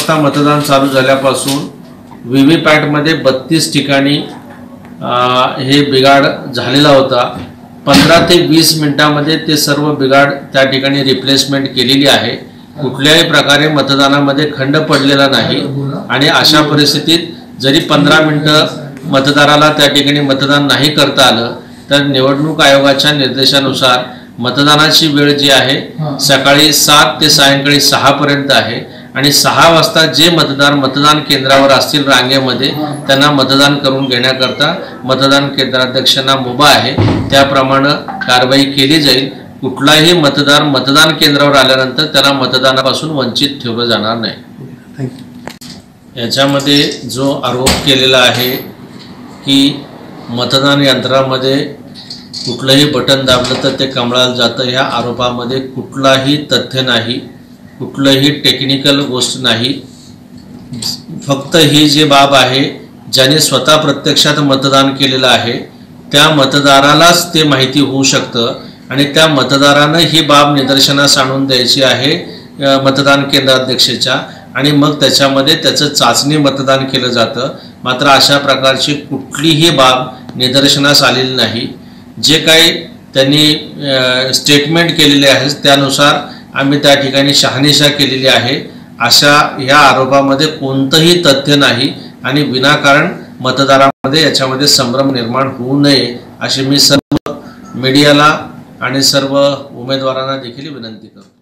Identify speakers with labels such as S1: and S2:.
S1: वाजता मतदान चालू झाल्यापासून व्हीव्हीपॅटमध्ये 32 ठिकाणी हे बिघाड झालेला होता। 15 ते 20 मिनिटांमध्ये ते सर्व बिघाड त्या ठिकाणी रिप्लेसमेंट केलेली आहे। कुठल्याही प्रकारे मतदानामध्ये खंड पडलेला नाही आणि अशा परिस्थितीत जरी 15 मिनिटं मतदाराला त्या ठिकाणी मतदान नाही करता आलं तर निवडणूक आयोगाच्या निर्देशानुसार मतदानाची वेळ जी आहे सकाळी 7 ते सायंकाळी 6 पर्यंत आहे आणि 6 वाजता जे मतदार मतदान केंद्रावर असतील रांगेमध्ये त्यांना मतदान करून घेण्याकरता मतदान केंद्राध्यक्षांना मुभा आहे, त्याप्रमाणे कारवाई केली जाईल। कुठलाही मतदार मतदान केंद्रावर आल्यानंतर त्याला मतदानापासून वंचित ठेवलं जाणार नाही। याच्यामध्ये जो आरोप केलेला आहे की मतदान यंत्रामध्ये कुठलंही बटन दाबलं तर ते कमळाला जातं, ह्या आरोपामध्ये कुठलाही तथ्य नाही, कुठलंही टेक्निकल गोष्ट नाही। फक्त ही जी बाब आहे ज्याने स्वतः प्रत्यक्षात मतदान केलेलं आहे त्या मतदारालाच ते माहिती होऊ शकतं आणि त्या मतदारानं ही बाब निदर्शनास आणून द्यायची आहे मतदान केंद्राध्यक्षाच्या आणि मग त्याच्यामध्ये त्याचं चाचणी मतदान केलं जातं। मात्र अशा प्रकारची कुठलीही बाब निदर्शनास आलेली नाही। जे काही त्यांनी स्टेटमेंट केलेले आहे त्यानुसार आम्ही त्या ठिकाणी शहानिशा केलेली आहे। अशा ह्या आरोपामध्ये कोणतंही तथ्य नाही आणि विनाकारण मतदारामध्ये याच्यामध्ये संभ्रम निर्माण होऊ नये अशी मी सर्व मीडियाला आणि सर्व उमेदवारांना देखील विनंती करतो।